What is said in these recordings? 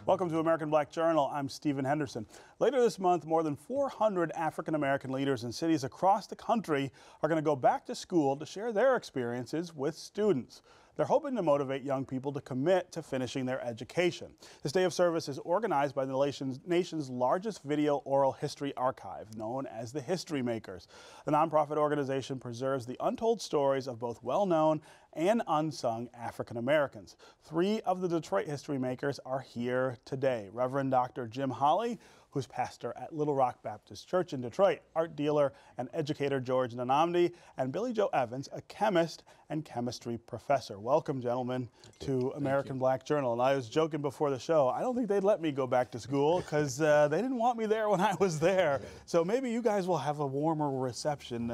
Welcome to American Black Journal. I'm Stephen Henderson. Later this month, more than 400 African-American leaders in cities across the country are going to go back to school to share their experiences with students. They're hoping to motivate young people to commit to finishing their education. This day of service is organized by the nation's largest video oral history archive, known as the HistoryMakers. The nonprofit organization preserves the untold stories of both well-known and unsung African Americans. 3 of the Detroit HistoryMakers are here today. Reverend Dr. Jim Holley, who's pastor at Little Rock Baptist Church in Detroit, art dealer and educator George Nanamdi, and Billy Joe Evans, a chemist and chemistry professor. Welcome, gentlemen, to American Black Journal. And I was joking before the show, I don't think they'd let me go back to school because they didn't want me there when I was there. So maybe you guys will have a warmer reception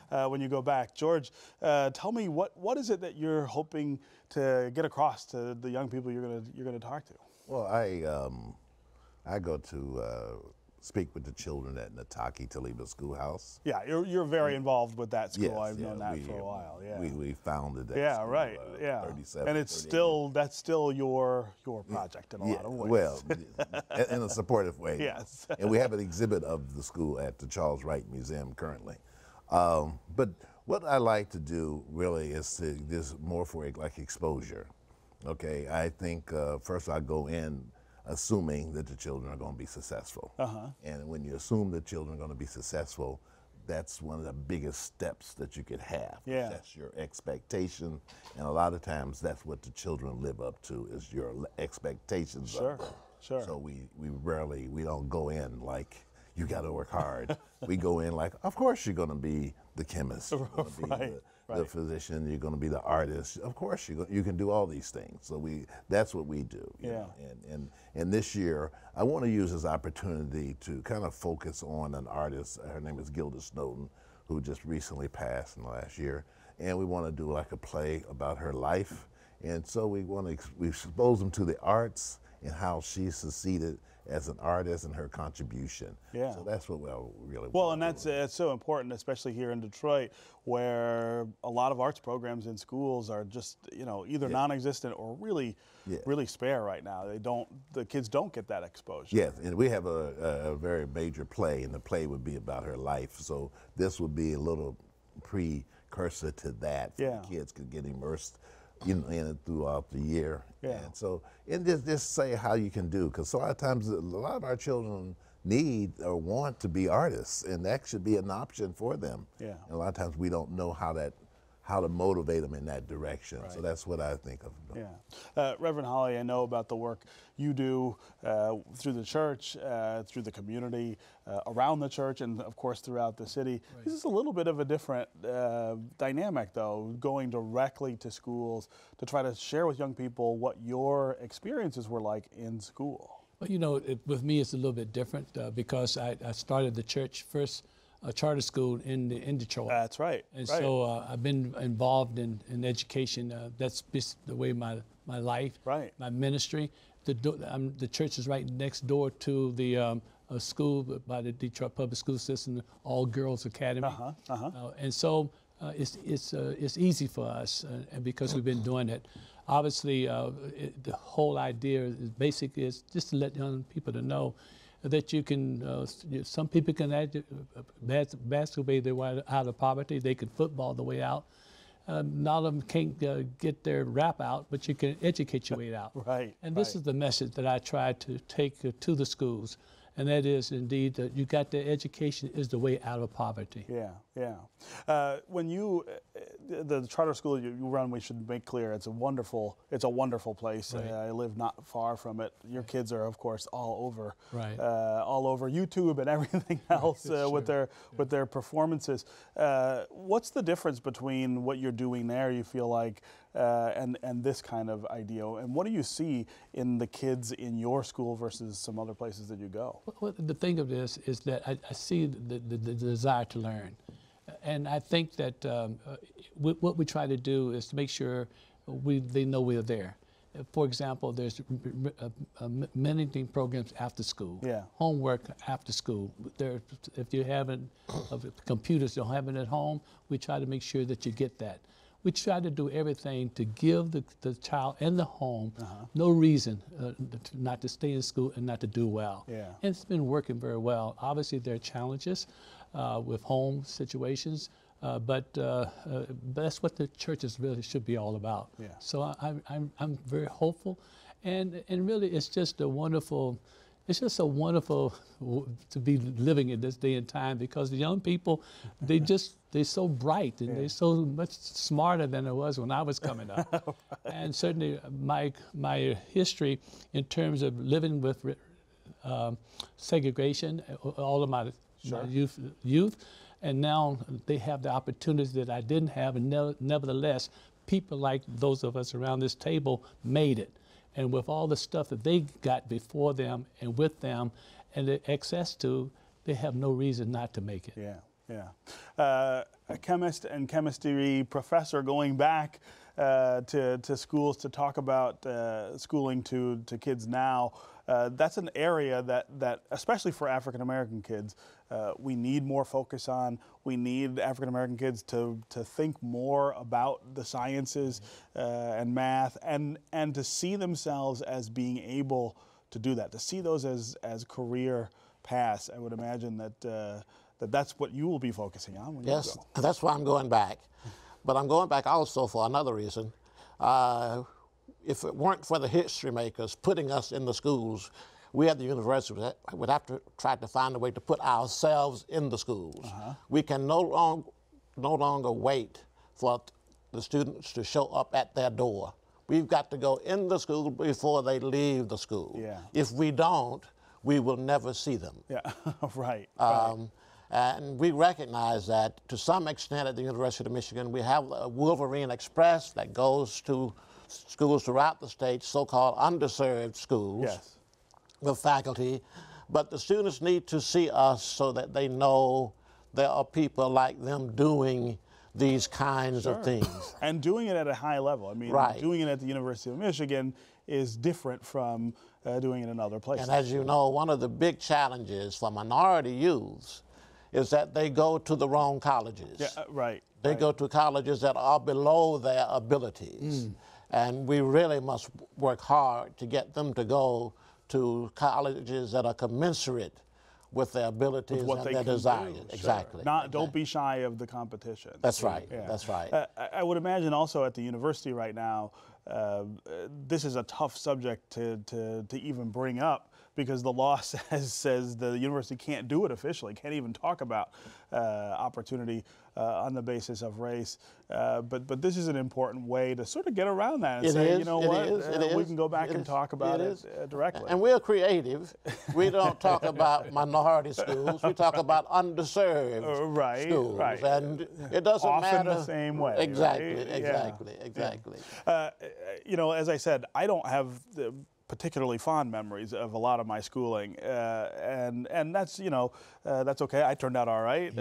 when you go back. George, tell me, what is it that you're hoping to get across to the young people you're gonna talk to? Well, I go to speak with the children at Nataki Taliba Schoolhouse. Yeah, you're very involved with that school. Yes, I've known that for a while. Yeah, we founded that. Yeah, school, right. Yeah, 37, and it's that's still your project in a lot of ways. Well, in a supportive way. Yes. And we have an exhibit of the school at the Charles Wright Museum currently. But what I like to do really is to this more for like exposure. Okay, I think first I go in assuming that the children are going to be successful. And when you assume the children are going to be successful, that's one of the biggest steps that you could have. Yeah. That's your expectation, and a lot of times that's what the children live up to, is your expectations. Sure, sure. So we don't go in like, you got to work hard. We go in like, of course you're going to be the chemist, you're going to be the physician, you're going to be the artist. Of course you can do all these things. So that's what we do. You know? And this year I want to use this opportunity to kind of focus on an artist. Her name is Gilda Snowden, who just recently passed in the last year. And we want to do like a play about her life. And so we want to expose them to the arts and how she succeeded as an artist and her contribution. Yeah. So that's what we really want. Well, and that's so important, especially here in Detroit, where a lot of arts programs in schools are just, either non-existent or really spare right now. The kids don't get that exposure. Yes, and we have a very major play, and the play would be about her life. So this would be a little precursor to that. So the kids could get immersed in it throughout the year. And so, and just say how you can do, because a lot of times a lot of our children need or want to be artists, and that should be an option for them. And a lot of times we don't know how to motivate them in that direction. So that's what I think of. Reverend Holley, I know about the work you do through the church, through the community, around the church, and of course throughout the city. This is a little bit of a different dynamic, though, going directly to schools to try to share with young people what your experiences were like in school. Well, with me it's a little bit different because I started the church first. A charter school in Detroit. That's right. And so I've been involved in education. That's just the way my life, my ministry. The church is right next door to the a school by the Detroit Public School System, All Girls Academy. And so it's easy for us, and because we've been doing it. Obviously, the whole idea is basically is just to let young people to know that you can, some people can basketball their way out of poverty, they can football the way out. Not all of them can't get their rap out, but you can educate your way out. And this is the message that I try to take to the schools, and that is indeed that you got the education is the way out of poverty. When the charter school you run, we should make clear it's a wonderful place. I live not far from it. Your kids are, of course, all over YouTube and everything else with their performances. What's the difference between what you're doing there, you feel like, and this kind of idea? And what do you see in the kids in your school versus some other places that you go? Well, the thing of this is that I see the desire to learn. And I think that what we try to do is to make sure they know we're there. For example, there's many programs after school, homework after school. If you haven't, computers don't have it at home, we try to make sure that you get that. we try to do everything to give the child and the home no reason not to stay in school and not to do well. Yeah. And it's been working very well. Obviously, there are challenges with home situations, but that's what the churches really should be all about. Yeah. So I'm very hopeful, and really it's just a wonderful. It's just so wonderful to be living in this day and time, because the young people, they're so bright and they're so much smarter than it was when I was coming up. Right. And certainly my history in terms of living with segregation, all of my youth, and now they have the opportunities that I didn't have, and nevertheless, people like those of us around this table made it. And with all the stuff that they got before them and with them and the access to, they have no reason not to make it. Yeah, yeah. A chemist and chemistry professor going back to schools to talk about schooling to kids now. That's an area that especially for African American kids, we need more focus on. We need African American kids to think more about the sciences and math, and to see themselves as being able to do that, to see those as career paths. I would imagine that that's what you will be focusing on when you go. Yes, that's why I'm going back. But I'm going back also for another reason. If it weren't for the history makers putting us in the schools, we at the university would have to try to find a way to put ourselves in the schools. We can no longer wait for the students to show up at their door. We've got to go in the school before they leave the school. Yeah. If we don't, we will never see them. Yeah, right. And we recognize that to some extent at the University of Michigan. We have a Wolverine Express that goes to schools throughout the state, so-called underserved schools, Yes. with faculty. But the students need to see us so that they know there are people like them doing these kinds of things. And doing it at a high level. I mean, Right. doing it at the University of Michigan is different from doing it in other places. And as you know, one of the big challenges for minority youths is that they go to the wrong colleges. Yeah, right. They go to colleges that are below their abilities. And we really must work hard to get them to go to colleges that are commensurate with their abilities what and they their can desires. do, Exactly. Don't be shy of the competition. That's right. Yeah. That's right. I would imagine also at the university right now, this is a tough subject to even bring up, because the law says the university can't do it officially, can't even talk about opportunity on the basis of race. But this is an important way to sort of get around that and say, you know what, we can go back and talk about it directly. And we're creative. We don't talk about minority schools. We talk about underserved schools. Right. And it doesn't Often matter. the same way. Exactly. Right? Exactly. Yeah. Exactly. You know, as I said, I don't have the particularly fond memories of a lot of my schooling, and that's, you know, that's okay. I turned out all right.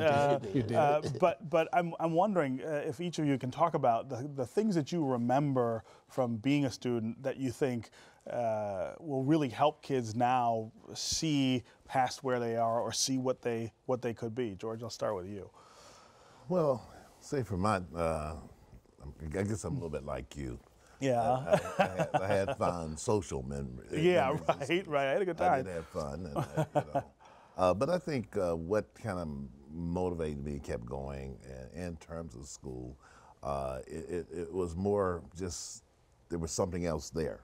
You did. But I'm wondering if each of you can talk about the things that you remember from being a student that you think will really help kids now see past where they are or see what they could be. George, I'll start with you. Well, say for my, I guess I'm a little bit like you. Yeah. I had fun social memories. Yeah, right. I had a good time. I did have fun. And, you know. But I think what kind of motivated me, kept going in terms of school, it was more just there was something else there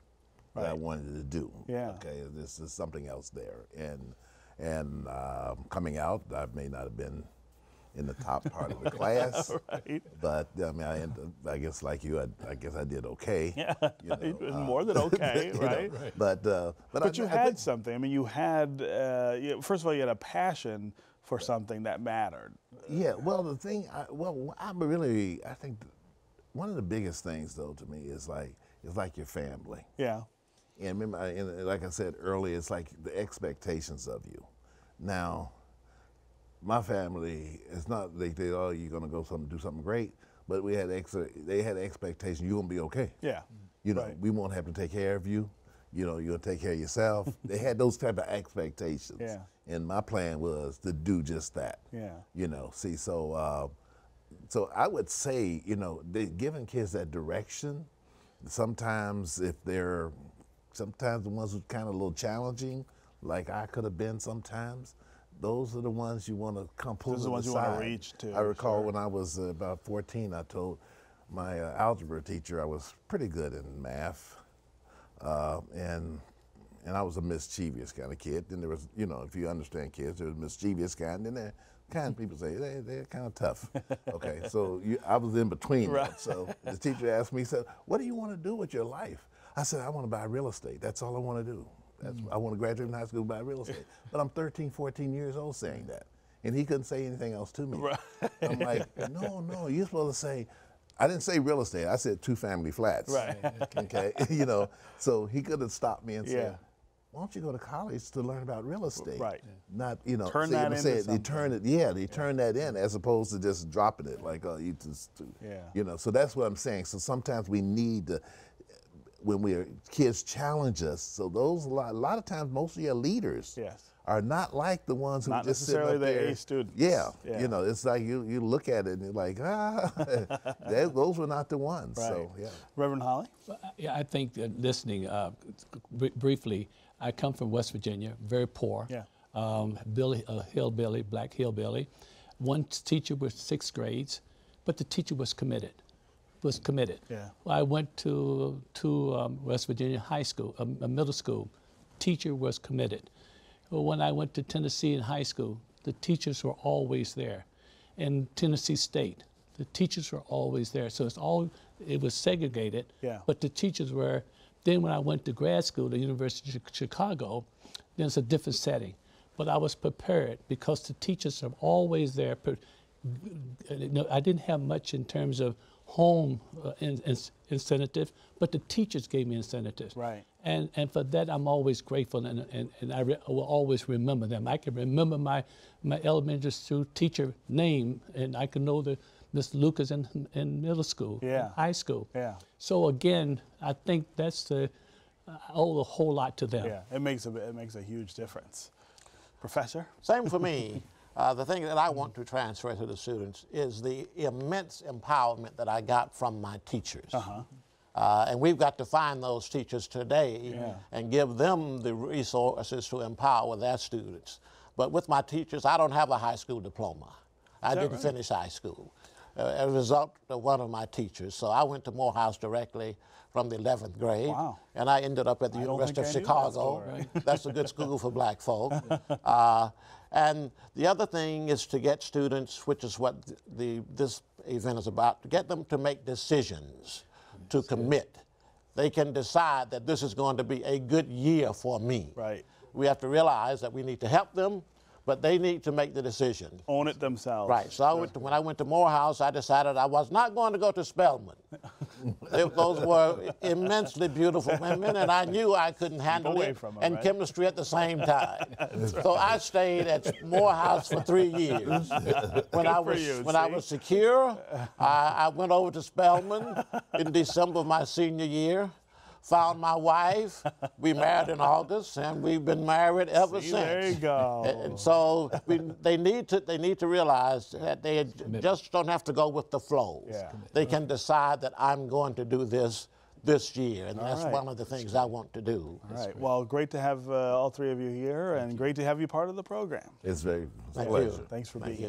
that I wanted to do. Yeah. Okay, this is something else there. And coming out, I may not have been in the top part of the class, Right. but I mean, I guess like you, I guess I did okay. Yeah, you know, more than okay, you right? know, but you I had think, something. I mean, you had, first of all, you had a passion for something that mattered. Yeah, well, the thing, I think one of the biggest things though to me is like your family. Yeah. And remember, and like I said earlier, it's like the expectations of you. Now, my family, it's not they oh, you're gonna go do something great, but they had expectations you're gonna be okay. Yeah. You know, Right. we won't have to take care of you. You know, you're gonna take care of yourself. They had those type of expectations. Yeah. And my plan was to do just that. Yeah. You know, see, so So I would say, you know, giving kids that direction. Sometimes if sometimes the ones who are kind of a little challenging, like I could have been sometimes, those are the ones you want to come pull to the side. Those are the ones you want to reach to. I recall when I was about 14, I told my algebra teacher I was pretty good in math, and I was a mischievous kind of kid. Then there was, you know, if you understand kids, there was mischievous kind, and then kind of people say they're kind of tough. Okay, so I was in between that. So the teacher asked me, said, "What do you want to do with your life?" I said, "I want to buy real estate. That's all I want to do. I want to graduate from high school and buy real estate." But I'm 13, 14 years old saying that, and he couldn't say anything else to me. Right. I'm like, no, you're supposed to say. I didn't say real estate. I said 2-family flats. Right. Okay. You know, so he could have stopped me and said, "Why don't you go to college to learn about real estate?" Right. Not, you know, turn that into something. They turn that in as opposed to just dropping it like, oh, you just, you know. So that's what I'm saying. So sometimes we need to, when kids challenge us. So those a lot of times most of your leaders are not like the ones who not just necessarily sit up there. The A students. Yeah. You know, it's like you look at it and you're like, those were not the ones. Right. So Reverend Holley. Yeah, I think that listening briefly. I come from West Virginia, very poor. Yeah. Hillbilly, black hillbilly. One teacher was 6 grades, but the teacher was committed. Yeah. Well, I went to West Virginia high school, a middle school. Teacher was committed. Well, when I went to Tennessee in high school, the teachers were always there. In Tennessee State, the teachers were always there. So it was segregated, but the teachers were. Then when I went to grad school at the University of Chicago, then it's a different setting. But I was prepared because the teachers are always there. I didn't have much in terms of home incentive, but the teachers gave me incentives. Right. And for that, I'm always grateful, and I will always remember them. I can remember my elementary school teacher name, and I can know the Mr. Lucas in middle school, high school. Yeah. So again, I think that's I owe a whole lot to them. Yeah, it makes a huge difference. Professor? Same for me. The thing that I want to transfer to the students is the immense empowerment that I got from my teachers. And we've got to find those teachers today and give them the resources to empower their students. But with my teachers, I don't have a high school diploma. I didn't finish high school. As a result of one of my teachers. So I went to Morehouse directly from the 11th grade. Wow. And I ended up at the University of Chicago. That's a good school for black folk. And the other thing is to get students, which is what this event is about, to get them to make decisions, to commit. They can decide that this is going to be a good year for me. Right. We have to realize that we need to help them, but they need to make the decision. Own it themselves. Right. So when I went to Morehouse, I decided I was not going to go to Spelman. Those were immensely beautiful women, and I knew I couldn't handle it and chemistry at the same time. So I stayed at Morehouse for 3 years. When I was secure, I went over to Spelman in December of my senior year. Found my wife. We married in August, and we've been married ever since. There you go. And so they need to realize that they just don't have to go with the flow. Yeah. They can decide that I'm going to do this year, and that's one of the things I want to do. All right. Well, great to have all 3 of you here, and great to have you part of the program. It's very pleasure. Thanks for being here.